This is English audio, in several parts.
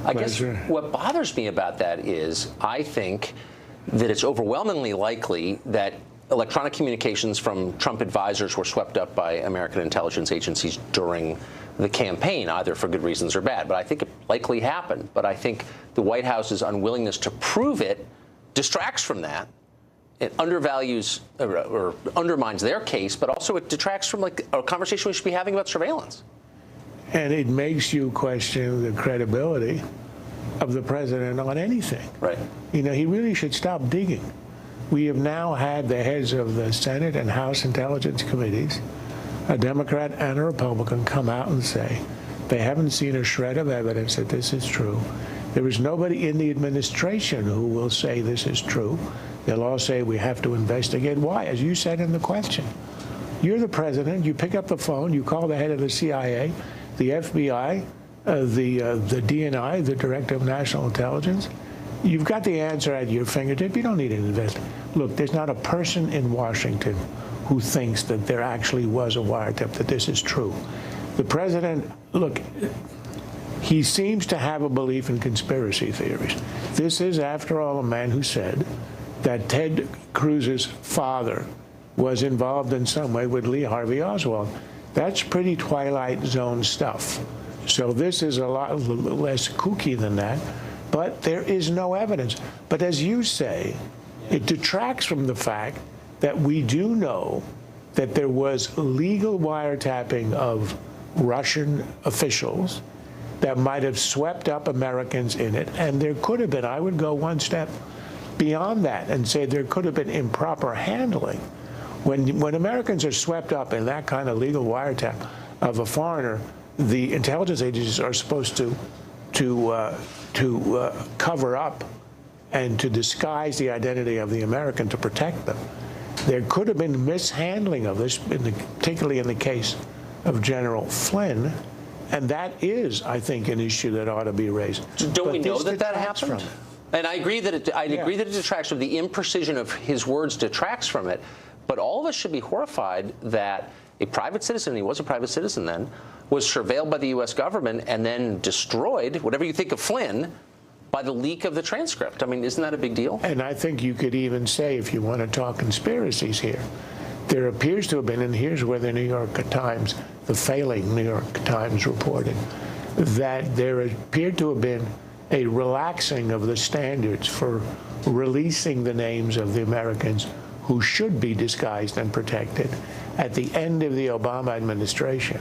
I guess what bothers me about that is I think that it's overwhelmingly likely that electronic communications from Trump advisors were swept up by American intelligence agencies during the campaign, either for good reasons or bad. But I think it likely happened. But I think the White House's unwillingness to prove it distracts from that. It undervalues or undermines their case, but also it detracts from like a conversation we should be having about surveillance. And it makes you question the credibility of the president on anything. Right. You know, he really should stop digging. We have now had the heads of the Senate and House Intelligence Committees, a Democrat and a Republican, come out and say they haven't seen a shred of evidence that this is true. There is nobody in the administration who will say this is true. They'll all say we have to investigate. Why? As you said in the question, you're the president. You pick up the phone. You call the head of the CIA, the FBI, the DNI, the Director of National Intelligence. You've got the answer at your fingertip. You don't need an investigation. Look, there's not a person in Washington who thinks that there actually was a wiretap, that this is true. The president, look, he seems to have a belief in conspiracy theories. This is, after all, a man who said that Ted Cruz's father was involved in some way with Lee Harvey Oswald. That's pretty Twilight Zone stuff. So this is a lot less kooky than that, but there is no evidence. But as you say, it detracts from the fact that we do know that there was legal wiretapping of Russian officials that might have swept up Americans in it, and there could have been, I would go one step beyond that and say there could have been improper handling. When Americans are swept up in that kind of legal wiretap of a foreigner, the intelligence agencies are supposed to cover up and to disguise the identity of the American to protect them. There could have been mishandling of this, particularly in the case of General Flynn, and that is, I think, an issue that ought to be raised. Don't we know that that happened? And I agree that it detracts from the imprecision of his words, detracts from it. But all of us should be horrified that a private citizen, and he was a private citizen then, was surveilled by the U.S. government and then destroyed, whatever you think of Flynn, by the leak of the transcript. I mean, isn't that a big deal? And I think you could even say, if you want to talk conspiracies here, there appears to have been, and here's where the New York Times, the failing New York Times reported, that there appeared to have been a relaxing of the standards for releasing the names of the Americans who should be disguised and protected at the end of the Obama administration,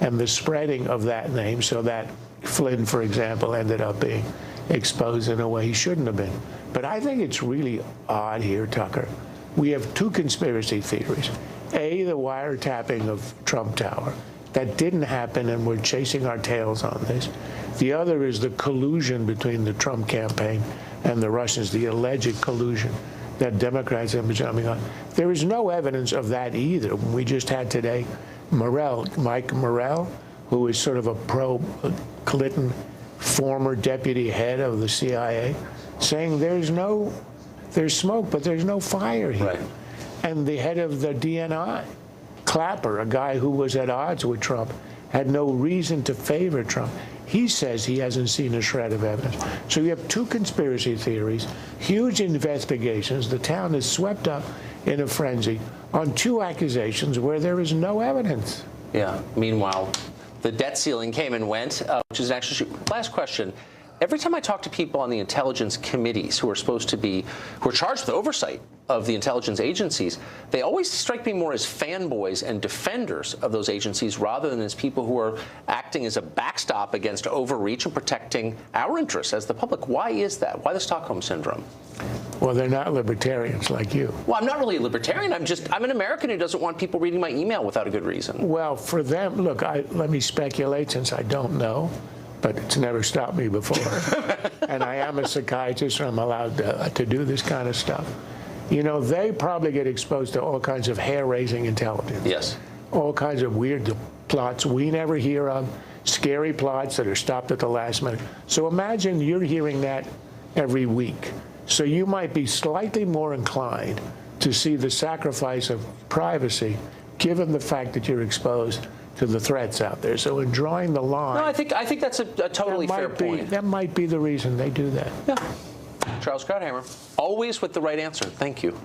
and the spreading of that name so that Flynn, for example, ended up being exposed in a way he shouldn't have been. But I think it's really odd here, Tucker. We have two conspiracy theories. A, the wiretapping of Trump Tower. That didn't happen, and we're chasing our tails on this. The other is the collusion between the Trump campaign and the Russians, the alleged collusion that Democrats have been jumping on. There is no evidence of that either. We just had today Mike Morell, who is sort of a pro-Clinton former deputy head of the CIA, saying there's smoke, but there's no fire here. Right. And the head of the DNI, Clapper, a guy who was at odds with Trump, had no reason to favor Trump. He says he hasn't seen a shred of evidence. So you have two conspiracy theories, huge investigations. The town is swept up in a frenzy on two accusations where there is no evidence. Yeah. Meanwhile, the debt ceiling came and went, which is actually last question. Every time I talk to people on the intelligence committees who are charged with oversight of the intelligence agencies, they always strike me more as fanboys and defenders of those agencies rather than as people who are acting as a backstop against overreach and protecting our interests as the public. Why is that? Why the Stockholm Syndrome? Well, they're not libertarians like you. Well, I'm not really a libertarian. I'm an American who doesn't want people reading my email without a good reason. Well, for them, look, let me speculate since I don't know. But it's never stopped me before. And I am a psychiatrist, and I'm allowed to do this kind of stuff. You know, they probably get exposed to all kinds of hair-raising intelligence. Yes. All kinds of weird plots we never hear of, scary plots that are stopped at the last minute. So imagine you're hearing that every week. So you might be slightly more inclined to see the sacrifice of privacy, given the fact that you're exposed to the threats out there. So in drawing the line, No, I think that's a totally fair point. That might be the reason they do that. Yeah. Charles Krauthammer, always with the right answer. Thank you.